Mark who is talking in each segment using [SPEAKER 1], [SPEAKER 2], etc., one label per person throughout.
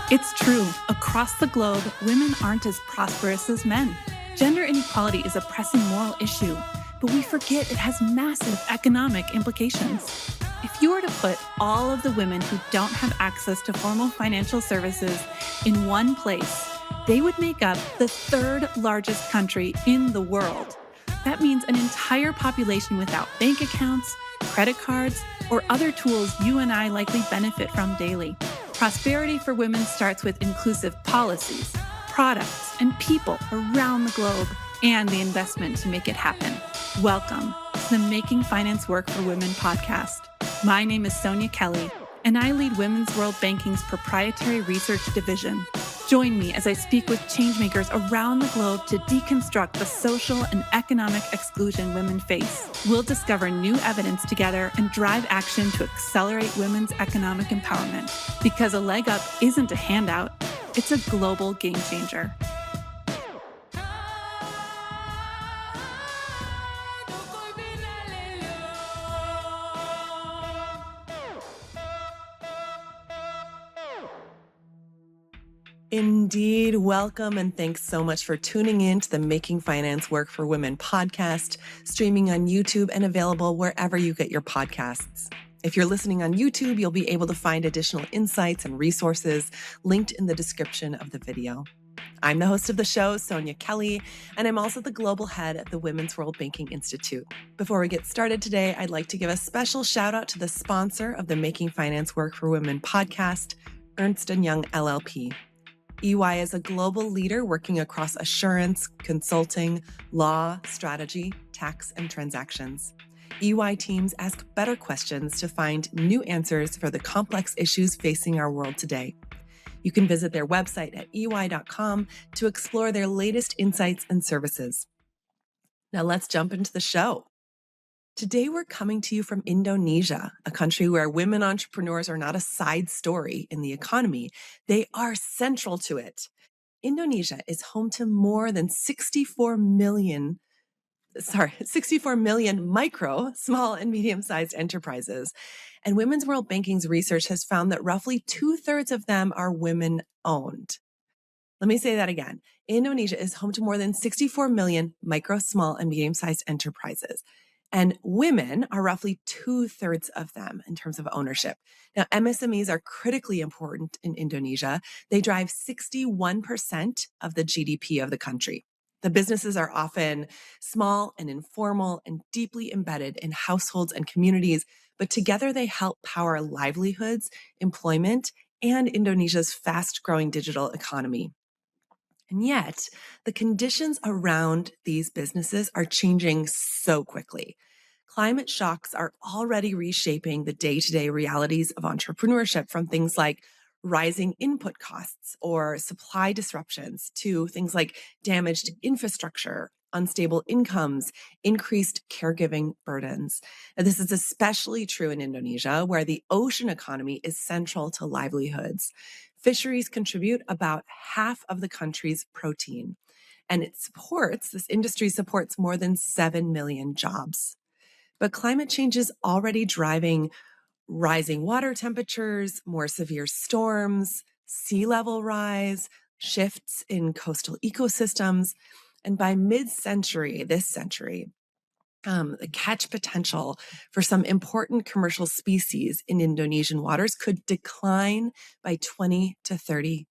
[SPEAKER 1] It's true. Across the globe, women aren't as prosperous as men. Gender inequality is a pressing moral issue, but we forget it has massive economic implications. If you were to put all of the women who don't have access to formal financial services in one place, they would make up the third largest country in the world. That means an entire population without bank accounts, credit cards, or other tools you and I likely benefit from daily. Prosperity for women starts with inclusive policies, products, and people around the globe, and the investment to make it happen. Welcome to the Making Finance Work for Women podcast. My name is Sonja Kelly, and I lead Women's World Banking's proprietary research division. Join me as I speak with changemakers around the globe to deconstruct the social and economic exclusion women face. We'll discover new evidence together and drive action to accelerate women's economic empowerment. Because a leg up isn't a handout, it's a global game changer.
[SPEAKER 2] Indeed. Welcome and thanks so much for tuning in to the Making Finance Work for Women podcast, streaming on YouTube and available wherever you get your podcasts. If you're listening on YouTube, you'll be able to find additional insights and resources linked in the description of the video. I'm the host of the show, Sonja Kelly, and I'm also the global head at the Women's World Banking Institute. Before we get started today, I'd like to give a special shout out to the sponsor of the Making Finance Work for Women podcast, Ernst & Young LLP. EY is a global leader working across assurance, consulting, law, strategy, tax, and transactions. EY teams ask better questions to find new answers for the complex issues facing our world today. You can visit their website at ey.com to explore their latest insights and services. Now let's jump into the show. Today, we're coming to you from Indonesia, a country where women entrepreneurs are not a side story in the economy. They are central to it. Indonesia is home to more than 64 million micro, small, and medium-sized enterprises. And Women's World Banking's research has found that roughly 2/3 of them are women-owned. Let me say that again. Indonesia is home to more than 64 million micro, small, and medium-sized enterprises. And women are roughly 2/3 of them in terms of ownership. Now, MSMEs are critically important in Indonesia. They drive 61% of the GDP of the country. The businesses are often small and informal and deeply embedded in households and communities, but together they help power livelihoods, employment, and Indonesia's fast-growing digital economy. And yet, the conditions around these businesses are changing so quickly. Climate shocks are already reshaping the day-to-day realities of entrepreneurship, from things like rising input costs or supply disruptions to things like damaged infrastructure, unstable incomes, increased caregiving burdens. Now, this is especially true in Indonesia, where the ocean economy is central to livelihoods. Fisheries contribute about half of the country's protein, and this industry supports more than 7 million jobs. But climate change is already driving rising water temperatures, more severe storms, sea level rise, shifts in coastal ecosystems, and by this century, the catch potential for some important commercial species in Indonesian waters could decline by 20 to 30%.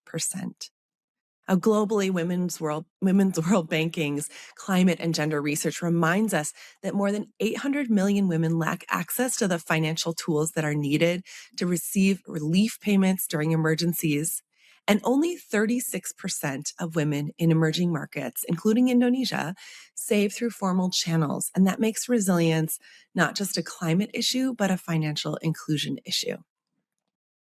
[SPEAKER 2] Globally, Women's World Banking's climate and gender research reminds us that more than 800 million women lack access to the financial tools that are needed to receive relief payments during emergencies. And only 36% of women in emerging markets, including Indonesia, save through formal channels. And that makes resilience not just a climate issue, but a financial inclusion issue.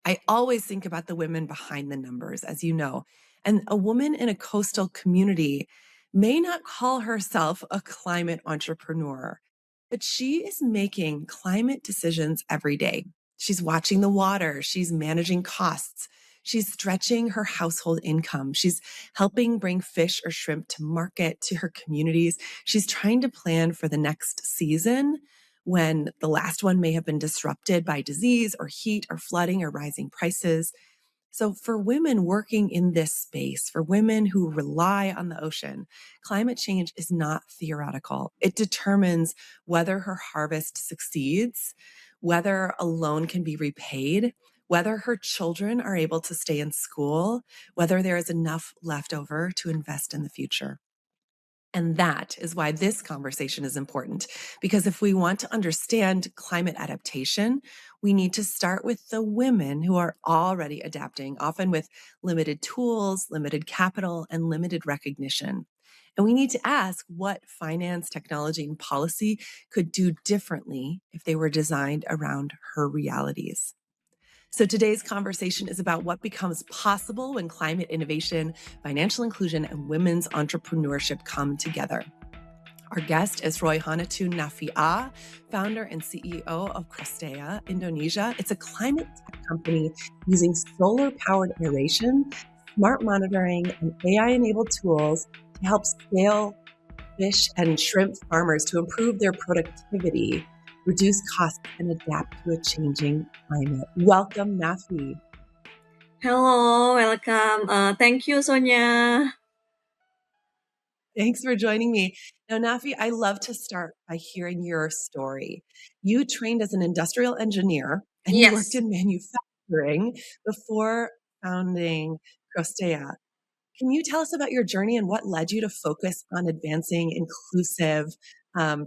[SPEAKER 2] I always think about the women behind the numbers, as you know. And a woman in a coastal community may not call herself a climate entrepreneur, but she is making climate decisions every day. She's watching the water. She's managing costs. She's stretching her household income. She's helping bring fish or shrimp to market to her communities. She's trying to plan for the next season when the last one may have been disrupted by disease or heat or flooding or rising prices. So, for women working in this space, for women who rely on the ocean, climate change is not theoretical. It determines whether her harvest succeeds, whether a loan can be repaid, whether her children are able to stay in school, whether there is enough left over to invest in the future. And that is why this conversation is important, because if we want to understand climate adaptation, we need to start with the women who are already adapting, often with limited tools, limited capital, and limited recognition. And we need to ask what finance, technology, and policy could do differently if they were designed around her realities. So today's conversation is about what becomes possible when climate innovation, financial inclusion, and women's entrepreneurship come together. Our guest is Roikhanatun Nafi'ah, founder and CEO of Crustea Indonesia. It's a climate tech company using solar-powered aeration, smart monitoring, and AI-enabled tools to help scale fish and shrimp farmers to improve their productivity, reduce costs, and adapt to a changing climate. Welcome, Nafi.
[SPEAKER 3] Hello, welcome. Thank you, Sonja.
[SPEAKER 2] Thanks for joining me. Now, Nafi, I love to start by hearing your story. You trained as an industrial engineer and you worked
[SPEAKER 3] Yes.
[SPEAKER 2] in manufacturing before founding Crostea. Can you tell us about your journey and what led you to focus on advancing inclusive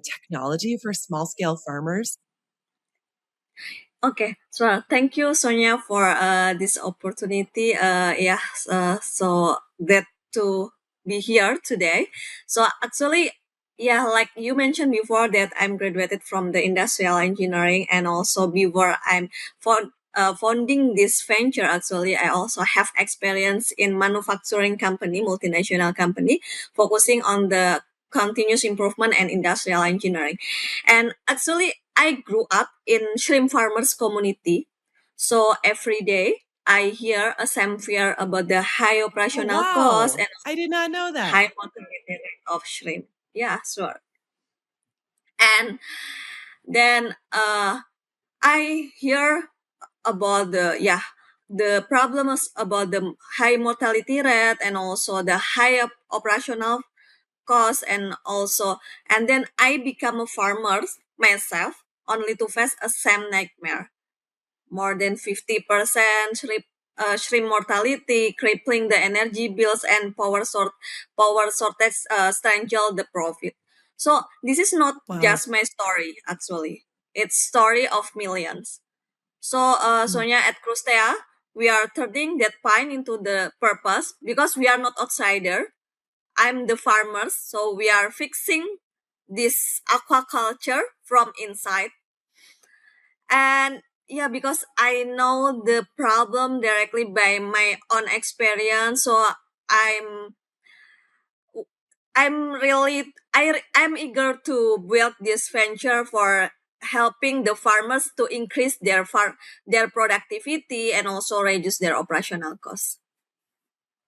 [SPEAKER 2] technology for small scale farmers?
[SPEAKER 3] Okay. So thank you, Sonja, for this opportunity. So glad to be here today. So actually, yeah, like you mentioned before, that I'm graduated from the industrial engineering, and also before I'm founding this venture. Actually, I also have experience in manufacturing company, multinational company, focusing on the continuous improvement and industrial engineering. And actually, I grew up in shrimp farmers community. So every day I hear a same fear about the high
[SPEAKER 2] Oh,
[SPEAKER 3] operational cost
[SPEAKER 2] wow.
[SPEAKER 3] and
[SPEAKER 2] I did not know that.
[SPEAKER 3] high mortality rate of shrimp. Yeah, sure. And then I hear about the problems about the high mortality rate, and also the high operational cost, and then I become a farmer myself, only to face a same nightmare. More than 50% shrimp mortality, crippling the energy bills, and power shortage strangle the profit. So this is not
[SPEAKER 2] Wow.
[SPEAKER 3] just my story. Actually, it's story of millions. So
[SPEAKER 2] Mm.
[SPEAKER 3] Sonia, at Crustea, we are turning that pine into the purpose, because we are not outsider. I'm the farmers, so we are fixing this aquaculture from inside. And yeah, because I know the problem directly by my own experience, so i'm I'm eager to build this venture for helping the farmers to increase their productivity, and also reduce their operational costs.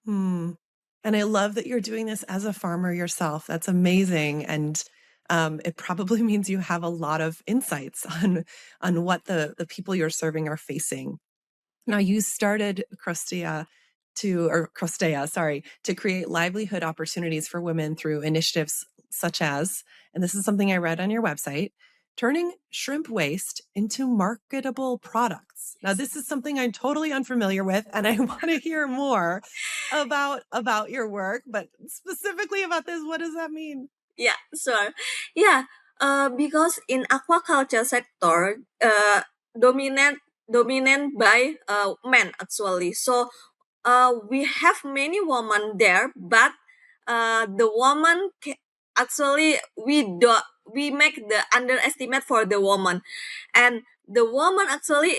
[SPEAKER 2] Hmm. And I love that you're doing this as a farmer yourself. That's amazing. And it probably means you have a lot of insights on what the people you're serving are facing. Now, you started Crostea, sorry, to create livelihood opportunities for women through initiatives such as, and this is something I read on your website, turning shrimp waste into marketable products. Now, this is something I'm totally unfamiliar with, and I want to hear more about your work, but specifically about this, what does that mean?
[SPEAKER 3] Yeah, sure. Yeah, because in aquaculture sector, dominant by men actually. So we have many women there, but the woman actually we make the underestimate for the woman, and the woman actually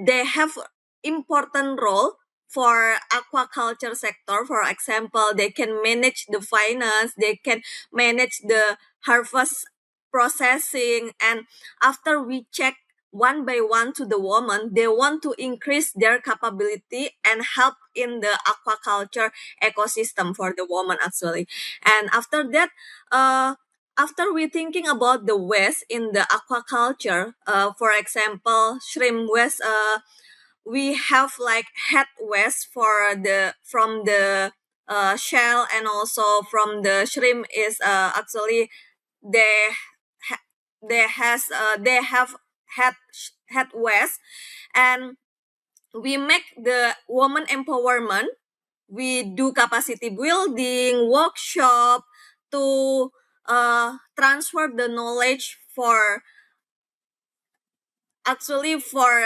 [SPEAKER 3] they have important role for aquaculture sector. For example, they can manage the finance, they can manage the harvest processing, and after we check one by one to the woman, they want to increase their capability and help in the aquaculture ecosystem for the woman actually. And after that, after we thinking about the waste in the aquaculture, for example, shrimp waste, we have like head waste for the from the shell, and also from the shrimp is actually they they have head waste, and we make the woman empowerment. We do capacity building workshop to transfer the knowledge for actually for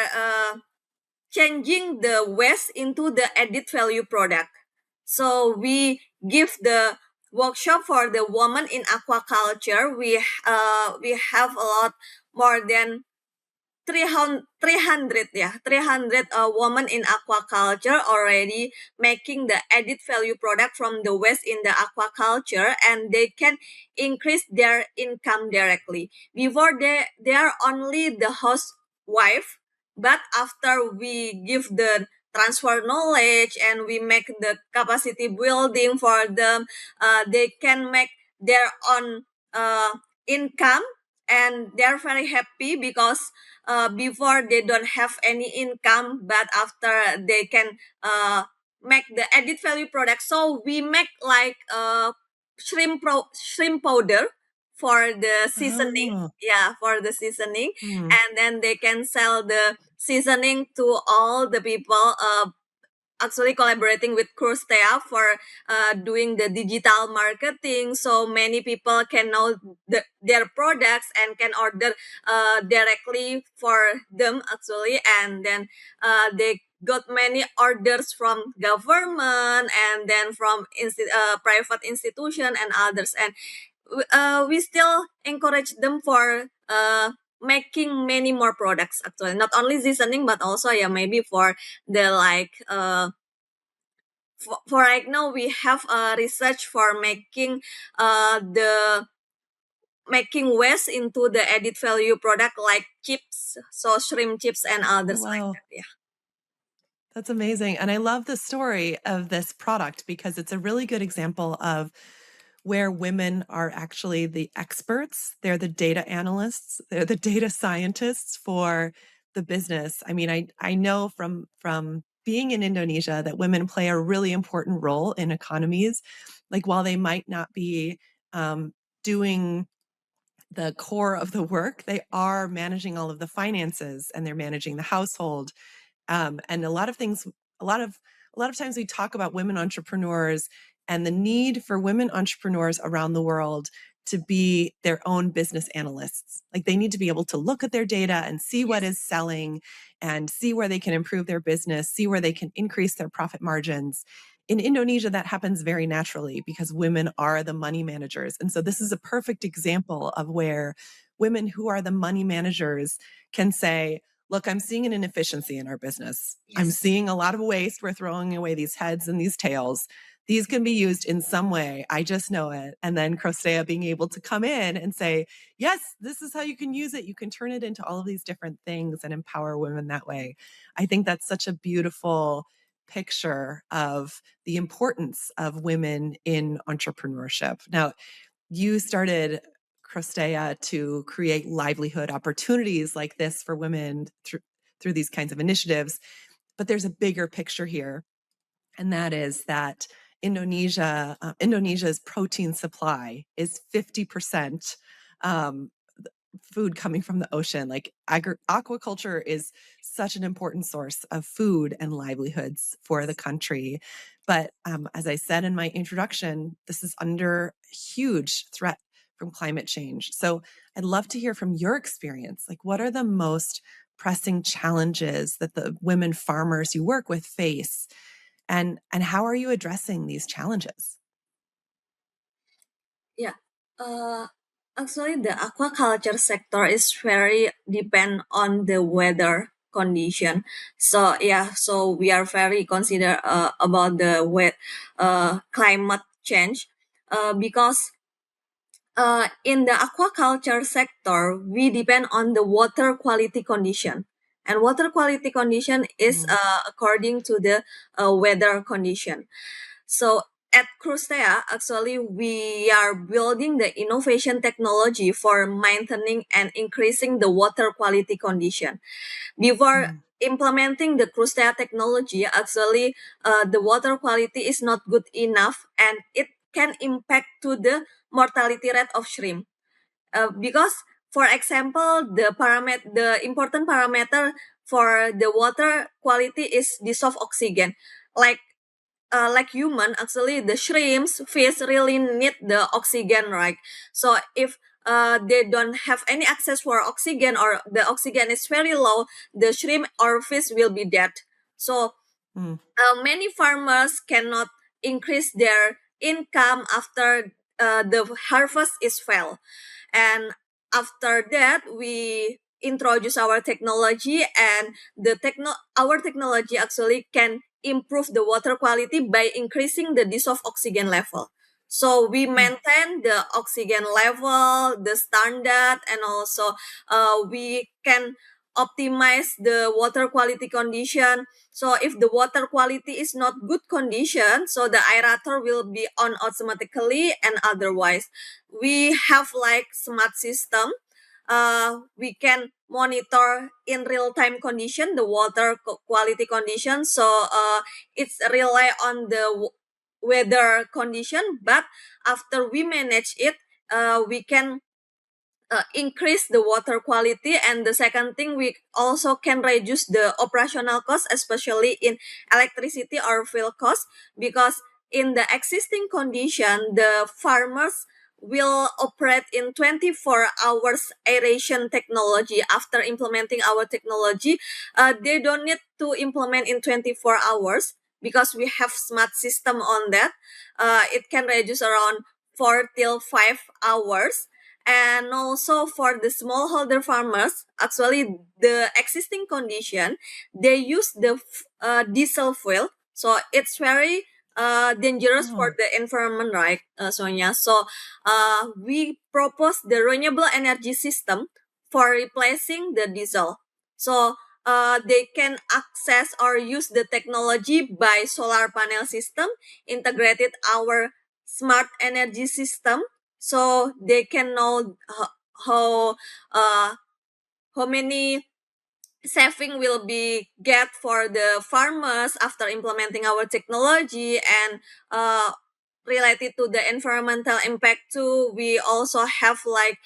[SPEAKER 3] changing the waste into the added value product. So we give the workshop for the woman in aquaculture. We have a lot more than 300 women in aquaculture already making the added value product from the waste in the aquaculture, and they can increase their income directly. Before they are only the housewife, but after we give the transfer knowledge and we make the capacity building for them, they can make their own income, and they're very happy because before they don't have any income, but after they can make the added value product. So we make like shrimp powder for the seasoning.
[SPEAKER 2] Oh.
[SPEAKER 3] Yeah, for the seasoning,
[SPEAKER 2] Hmm.
[SPEAKER 3] and then they can sell the seasoning to all the people. Actually collaborating with Crustea for doing the digital marketing, so many people can know their products and can order directly for them actually, and then they got many orders from government and then from private institution and others, and we still encourage them for making many more products actually, not only seasoning but also yeah maybe for the like for right now we have research for making the making waste into the added value product like chips, so shrimp chips and others like
[SPEAKER 2] Wow.
[SPEAKER 3] that. Yeah.
[SPEAKER 2] That's amazing. And I love the story of this product because it's a really good example of where women are actually the experts. They're the data analysts, they're the data scientists for the business. I mean, I know from being in Indonesia that women play a really important role in economies. Like while they might not be doing the core of the work, they are managing all of the finances and they're managing the household. And a lot of things, a lot of times we talk about women entrepreneurs and the need for women entrepreneurs around the world to be their own business analysts. Like they need to be able to look at their data and see what is selling and see where they can improve their business, see where they can increase their profit margins. In Indonesia, that happens very naturally because women are the money managers. And so this is a perfect example of where women who are the money managers can say, look, I'm seeing an inefficiency in our business.
[SPEAKER 3] Yes.
[SPEAKER 2] I'm seeing a lot of waste. We're throwing away these heads and these tails. These can be used in some way. I just know it. And then Crustea being able to come in and say, yes, this is how you can use it. You can turn it into all of these different things and empower women that way. I think that's such a beautiful picture of the importance of women in entrepreneurship. Now, you started Crustea to create livelihood opportunities like this for women through these kinds of initiatives. But there's a bigger picture here, and that is that Indonesia's protein supply is 50% food coming from the ocean. Like aquaculture is such an important source of food and livelihoods for the country. But as I said in my introduction, this is under huge threat from climate change. So I'd love to hear from your experience. Like, what are the most pressing challenges that the women farmers you work with face? And how are you addressing these challenges?
[SPEAKER 3] Yeah. Actually, the aquaculture sector is very depend on the weather condition. So yeah, so we are very consider about the climate change, because in the aquaculture sector we depend on the water quality condition, and water quality condition is according to the weather condition. So at Crustea, actually, we are building the innovation technology for maintaining and increasing the water quality condition. Before implementing the Crustea technology, actually, the water quality is not good enough, and it can impact to the mortality rate of shrimp. Because, for example, the important parameter for the water quality is dissolved oxygen. Like human, actually the shrimps fish really need the oxygen, right? So if they don't have any access for oxygen, or the oxygen is very low, the shrimp or fish will be dead. So many farmers cannot increase their income after the harvest is failed. And after that, we introduce our technology, and our technology actually can improve the water quality by increasing the dissolved oxygen level. So we maintain the oxygen level, the standard, and also we can optimize the water quality condition. So if the water quality is not good condition, so the aerator will be on automatically, and otherwise we have like smart system. We can monitor in real time condition the water quality condition. So it's rely on the weather condition, but after we manage it, we can increase the water quality. And the second thing, we also can reduce the operational cost, especially in electricity or fuel cost, because in the existing condition, the farmers will operate in 24 hours aeration technology. After implementing our technology, they don't need to implement in 24 hours, because we have smart system on that. It can reduce around 4 till 5 hours. And also for the smallholder farmers, actually the existing condition, they use the diesel fuel. So it's very dangerous for the environment, right, Sonia? So we propose the renewable energy system for replacing the diesel. So they can access or use the technology by solar panel system, integrated our smart energy system, so they can know how uh, how many saving will be get for the farmers after implementing our technology. And related to the environmental impact too, we also have like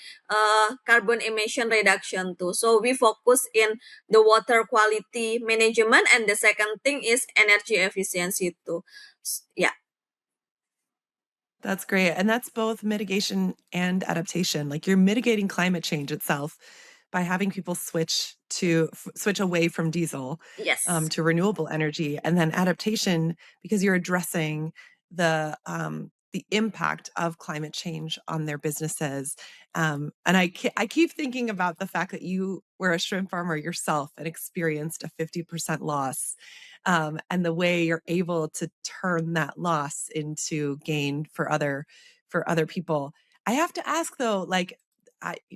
[SPEAKER 3] carbon emission reduction too. So we focus in the water quality management, and the second thing is energy efficiency too. Yeah.
[SPEAKER 2] That's great. And that's both mitigation and adaptation. Like you're mitigating climate change itself by having people switch away from diesel
[SPEAKER 3] Yes.
[SPEAKER 2] To renewable energy, and then adaptation because you're addressing the impact of climate change on their businesses. And I keep thinking about the fact that you were a shrimp farmer yourself and experienced a 50% loss. And the way you're able to turn that loss into gain for other people. I have to ask though, like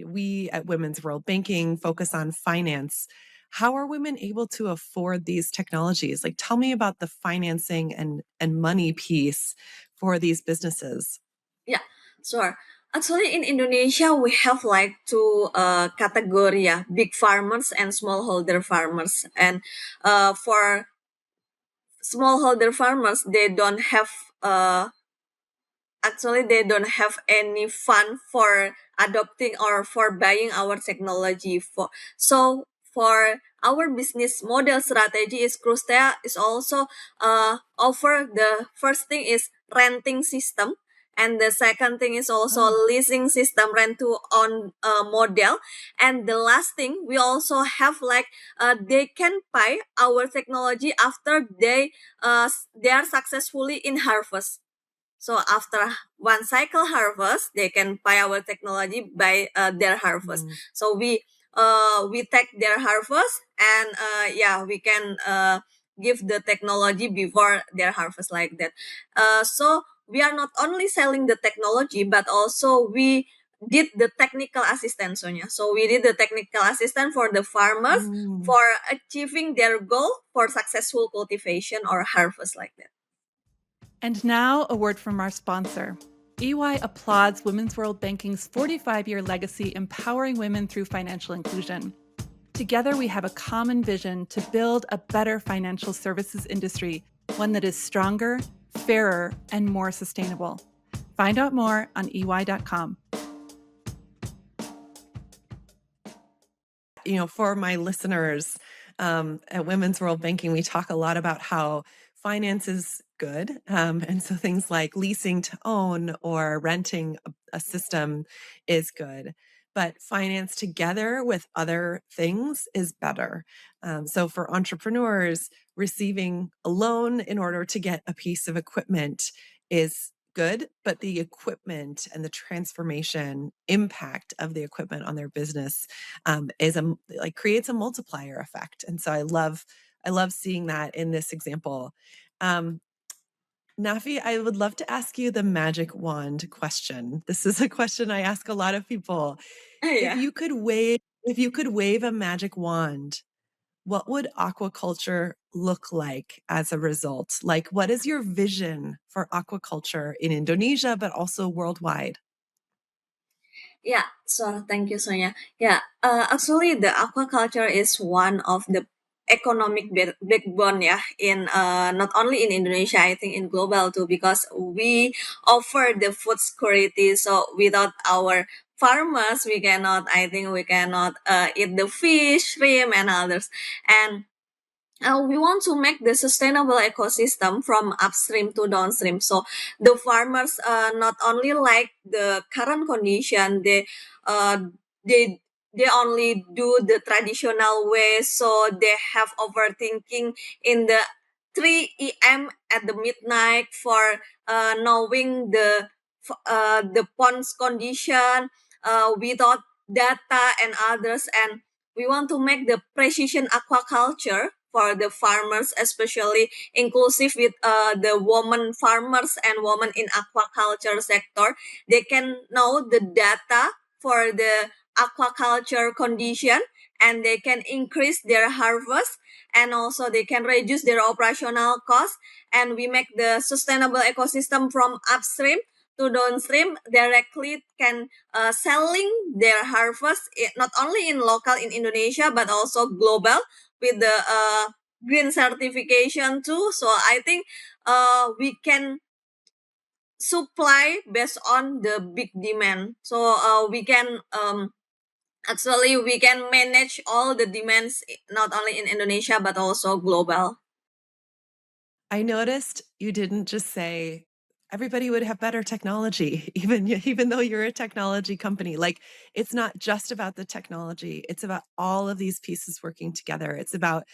[SPEAKER 2] we at Women's World Banking focus on finance. How are women able to afford these technologies? Like, tell me about the financing and money piece for these businesses.
[SPEAKER 3] Yeah, sure. Actually, in Indonesia, we have like two category, yeah, big farmers and smallholder farmers. And for smallholder farmers, they don't have actually they don't have any fund for adopting or for buying our technology. For our business model strategy is Crustea is also offer the first thing is renting system, and the second thing is also leasing system, rent to own model. And the last thing, we also have like they can buy our technology after they are successfully in harvest. So after one cycle harvest, they can buy our technology by their harvest. So we take their harvest, and we can give the technology before their harvest, like that. So we are not only selling the technology, but also we did the technical assistance, Sonia. So we did the technical assistance for the farmers for achieving their goal for successful cultivation or harvest, like that.
[SPEAKER 1] And now, a word from our sponsor. EY applauds Women's World Banking's 45-year legacy empowering women through financial inclusion. Together, we have a common vision to build a better financial services industry, one that is stronger, fairer, and more sustainable. Find out more on ey.com.
[SPEAKER 2] For my listeners, at Women's World Banking, we talk a lot about how finance is good. And so things like leasing to own or renting a system is good. But finance together with other things is better. So for entrepreneurs, receiving a loan in order to get a piece of equipment is good, but the equipment and the transformation impact of the equipment on their business creates a multiplier effect. And so I love seeing that in this example. Nafi, I would love to ask you the magic wand question. This is a question I ask a lot of people.
[SPEAKER 3] Yeah.
[SPEAKER 2] If you could wave a magic wand, what would aquaculture look like as a result? Like, what is your vision for aquaculture in Indonesia, but also worldwide?
[SPEAKER 3] Yeah, so thank you, Sonia. Yeah, actually, the aquaculture is one of the economic backbone, yeah, in not only in Indonesia, I think in global too, because we offer the food security. So without our farmers, I think we cannot eat the fish, shrimp, and others. And we want to make the sustainable ecosystem from upstream to downstream. So the farmers not only like the current condition, uh, they they only do the traditional way. So they have overthinking in the 3 a.m. at the midnight for knowing the pond's condition without data and others. And we want to make the precision aquaculture for the farmers, especially inclusive with the women farmers and women in aquaculture sector. They can know the data for the aquaculture condition, and they can increase their harvest, and also they can reduce their operational costs. And we make the sustainable ecosystem from upstream to downstream directly, can selling their harvest not only in local in Indonesia but also global with the green certification too. So I think we can supply based on the big demand. So we can actually we can manage all the demands not only in Indonesia but also global.
[SPEAKER 2] I noticed you didn't just say everybody would have better technology, even though you're a technology company. Like, it's not just about the technology. It's about all of these pieces working together. It's about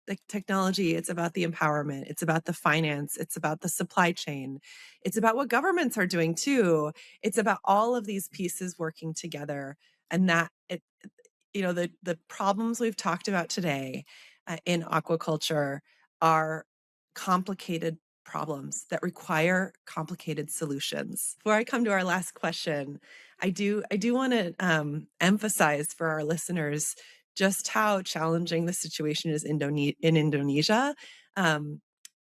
[SPEAKER 2] the technology. It's about the empowerment. It's about the finance. It's about the supply chain. It's about what governments are doing too. It's about all of these pieces working together. And the problems we've talked about today in aquaculture are complicated problems that require complicated solutions. Before I come to our last question, I do want to emphasize for our listeners just how challenging the situation is in Indonesia,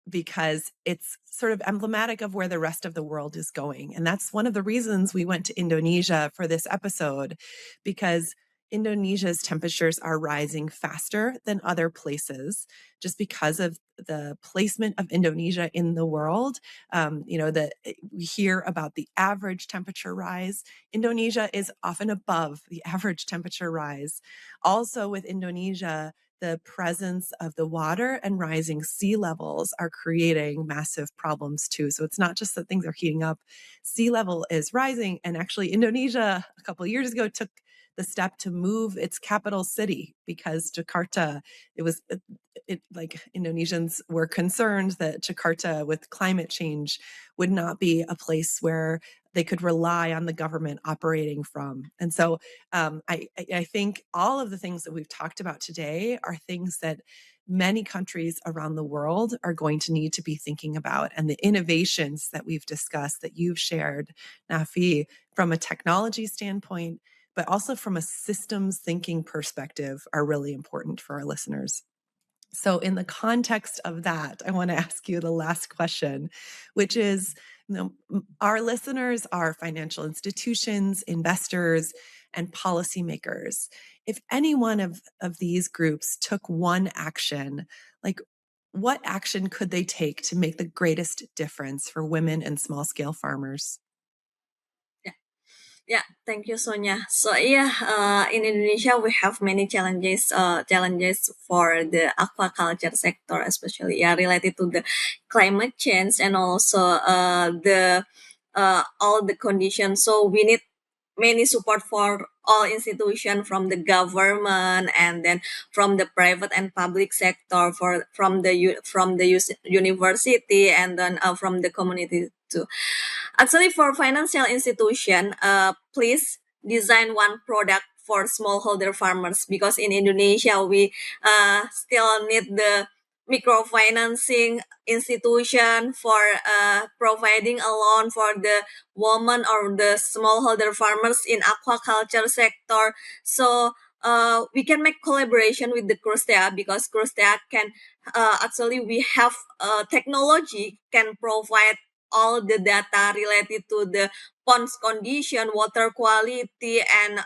[SPEAKER 2] because it's sort of emblematic of where the rest of the world is going. And that's one of the reasons we went to Indonesia for this episode, because Indonesia's temperatures are rising faster than other places just because of the placement of Indonesia in the world. We hear about the average temperature rise. Indonesia is often above the average temperature rise. Also with Indonesia, the presence of the water and rising sea levels are creating massive problems too. So it's not just that things are heating up, sea level is rising. And actually Indonesia a couple of years ago took the step to move its capital city because Jakarta, Indonesians were concerned that Jakarta with climate change would not be a place where they could rely on the government operating from. And so I think all of the things that we've talked about today are things that many countries around the world are going to need to be thinking about. And the innovations that we've discussed, that you've shared, Nafi, from a technology standpoint, but also from a systems thinking perspective, are really important for our listeners. So in the context of that, I want to ask you the last question, which is, our listeners are financial institutions, investors, and policymakers. If any one of these groups took one action, like what action could they take to make the greatest difference for women and small scale farmers?
[SPEAKER 3] Yeah, thank you, Sonia. So yeah, in Indonesia we have many challenges for the aquaculture sector, especially related to the climate change and also the all the conditions. So we need many support for all institutions from the government and then from the private and public sector, from the university and then from the community too. Actually, for financial institution, please design one product for smallholder farmers, because in Indonesia we still need the microfinancing institution for providing a loan for the women or the smallholder farmers in aquaculture sector. So we can make collaboration with the Crustea, because Crustea can actually we have technology can provide all the data related to the pond's condition, water quality, and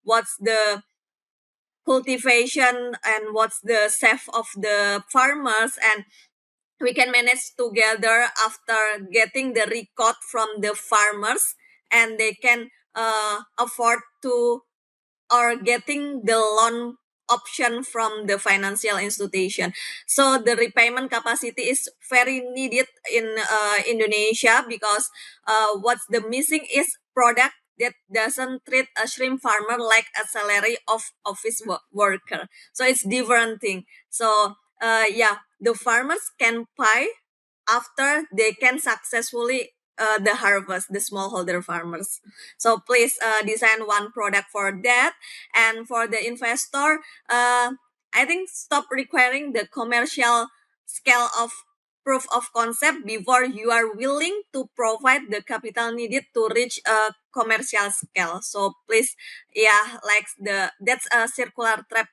[SPEAKER 3] what's the cultivation and what's the safe of the farmers, and we can manage together after getting the record from the farmers, and they can afford to or getting the loan option from the financial institution. So the repayment capacity is very needed in Indonesia, because what's the missing is product that doesn't treat a shrimp farmer like a salary of office worker. So it's different thing. So the farmers can pay after they can successfully the harvest, the smallholder farmers. So please design one product for that. And for the investor, I think stop requiring the commercial scale of proof of concept before you are willing to provide the capital needed to reach a commercial scale. So please, like that's a circular trap,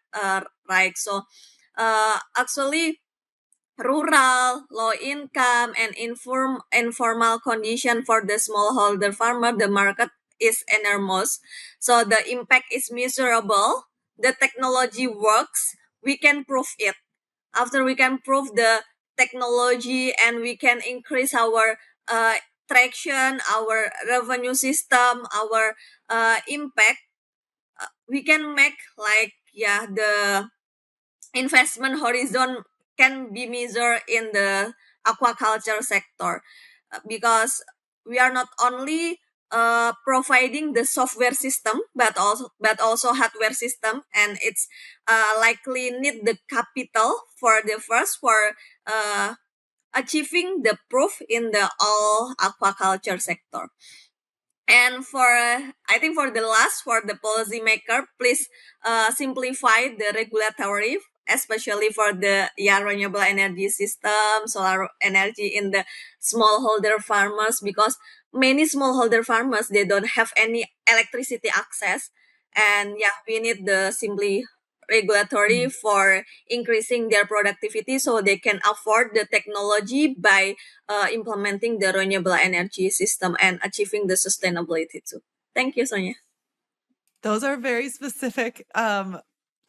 [SPEAKER 3] right? So actually, rural, low income, and informal condition for the smallholder farmer, the market is enormous. So the impact is measurable. The technology works. We can prove it. After we can prove the technology and we can increase our traction, our revenue system, our impact, we can make like the investment horizon can be measured in the aquaculture sector, because we are not only providing the software system but also hardware system, and it's likely need the capital for the first for achieving the proof in the all aquaculture sector. And for I think for the last, for the policymaker, please simplify the regulatory, especially for the renewable energy system, solar energy in the smallholder farmers, because many smallholder farmers they don't have any electricity access, and we need the simply regulatory for increasing their productivity so they can afford the technology by implementing the renewable energy system and achieving the sustainability too. Thank you, Sonia.
[SPEAKER 2] Those are very specific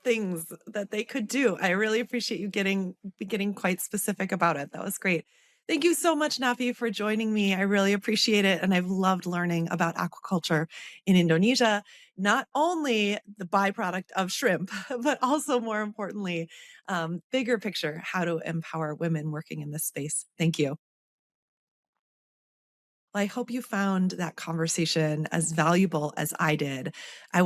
[SPEAKER 2] things that they could do. I really appreciate you getting quite specific about it. That was great. Thank you so much, Nafi, for joining me. I really appreciate it. And I've loved learning about aquaculture in Indonesia, not only the byproduct of shrimp, but also more importantly, bigger picture, how to empower women working in this space. Thank you. I hope you found that conversation as valuable as I did. I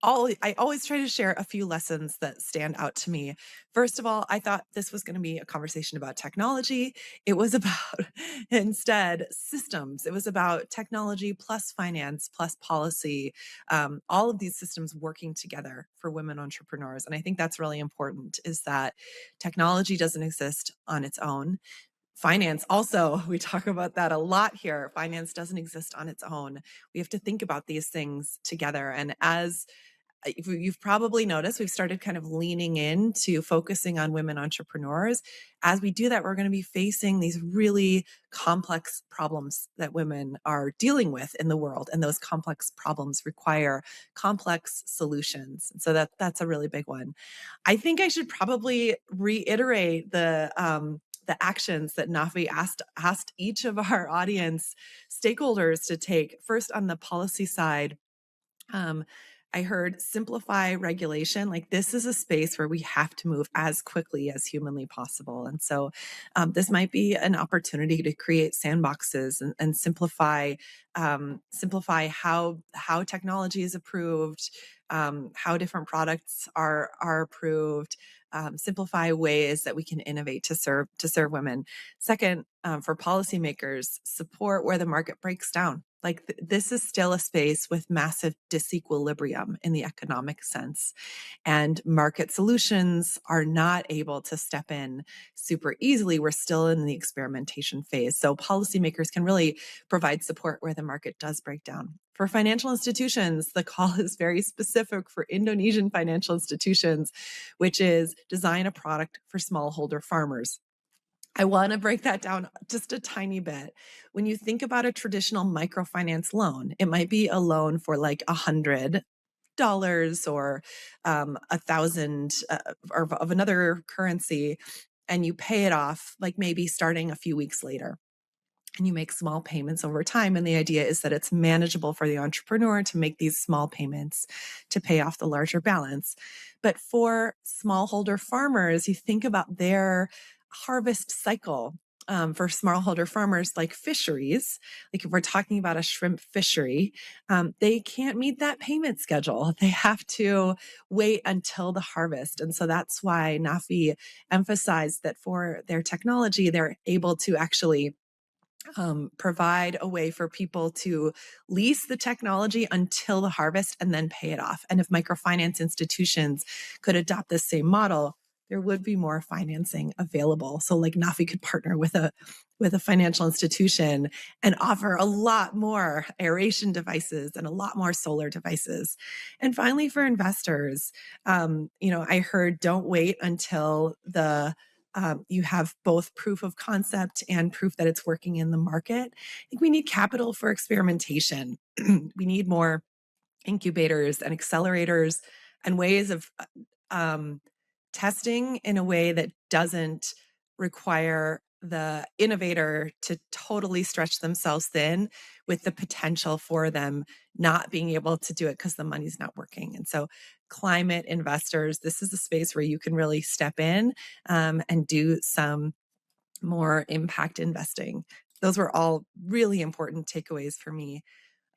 [SPEAKER 2] always try to share a few lessons that stand out to me. First of all, I thought this was going to be a conversation about technology. It was about instead systems. It was about technology plus finance plus policy, all of these systems working together for women entrepreneurs. And I think that's really important, is that technology doesn't exist on its own. Finance also, we talk about that a lot here. Finance doesn't exist on its own. We have to think about these things together. And as you've probably noticed we've started kind of leaning into focusing on women entrepreneurs. As we do that, we're going to be facing these really complex problems that women are dealing with in the world. And those complex problems require complex solutions. So that's a really big one. I think I should probably reiterate the actions that Nafi asked each of our audience stakeholders to take. First, on the policy side, I heard simplify regulation. Like, this is a space where we have to move as quickly as humanly possible. And so this might be an opportunity to create sandboxes and simplify how technology is approved, how different products are approved, simplify ways that we can innovate to serve women. Second, for policymakers, support where the market breaks down. Like, this is still a space with massive disequilibrium in the economic sense, and market solutions are not able to step in super easily. We're still in the experimentation phase. So policymakers can really provide support where the market does break down. For financial institutions, the call is very specific for Indonesian financial institutions, which is design a product for smallholder farmers. I want to break that down just a tiny bit. When you think about a traditional microfinance loan, it might be a loan for like $100 or 1,000 or of another currency, and you pay it off like maybe starting a few weeks later. And you make small payments over time. And the idea is that it's manageable for the entrepreneur to make these small payments to pay off the larger balance. But for smallholder farmers, you think about their harvest cycle. For smallholder farmers like fisheries, like if we're talking about a shrimp fishery, they can't meet that payment schedule. They have to wait until the harvest. And so that's why Nafi emphasized that for their technology, they're able to actually provide a way for people to lease the technology until the harvest and then pay it off. And if microfinance institutions could adopt this same model, there would be more financing available. So like Nafi could partner with a financial institution and offer a lot more aeration devices and a lot more solar devices. And finally, for investors, I heard don't wait until you have both proof of concept and proof that it's working in the market. I think we need capital for experimentation. We need more incubators and accelerators and ways of testing in a way that doesn't require the innovator to totally stretch themselves thin, with the potential for them not being able to do it because the money's not working. And so climate investors, this is a space where you can really step in and do some more impact investing. Those were all really important takeaways for me.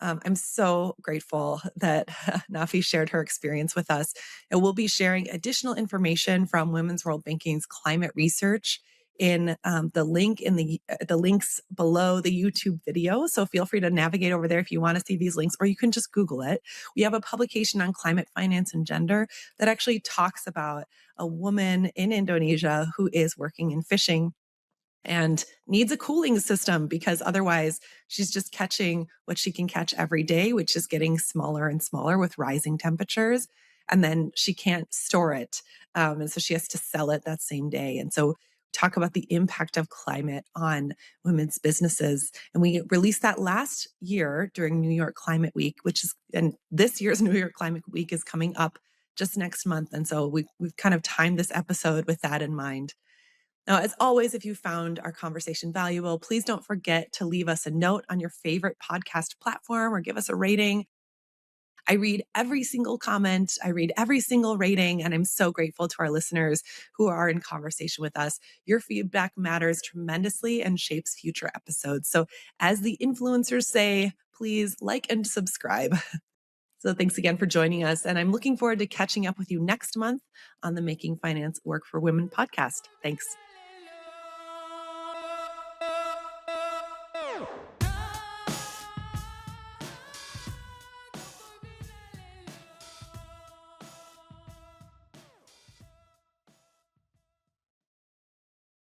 [SPEAKER 2] I'm so grateful that Nafi shared her experience with us. And we'll be sharing additional information from Women's World Banking's climate research in the links below the YouTube video. So feel free to navigate over there if you want to see these links, or you can just Google it. We have a publication on climate finance and gender that actually talks about a woman in Indonesia who is working in fishing and needs a cooling system, because otherwise she's just catching what she can catch every day, which is getting smaller and smaller with rising temperatures. And then she can't store it. And so she has to sell it that same day. And so talk about the impact of climate on women's businesses. And we released that last year during New York Climate Week, and this year's New York Climate Week is coming up just next month. And so we've kind of timed this episode with that in mind. Now, as always, if you found our conversation valuable, please don't forget to leave us a note on your favorite podcast platform or give us a rating. I read every single comment, I read every single rating, and I'm so grateful to our listeners who are in conversation with us. Your feedback matters tremendously and shapes future episodes. So as the influencers say, please like and subscribe. So thanks again for joining us. And I'm looking forward to catching up with you next month on the Making Finance Work for Women podcast. Thanks.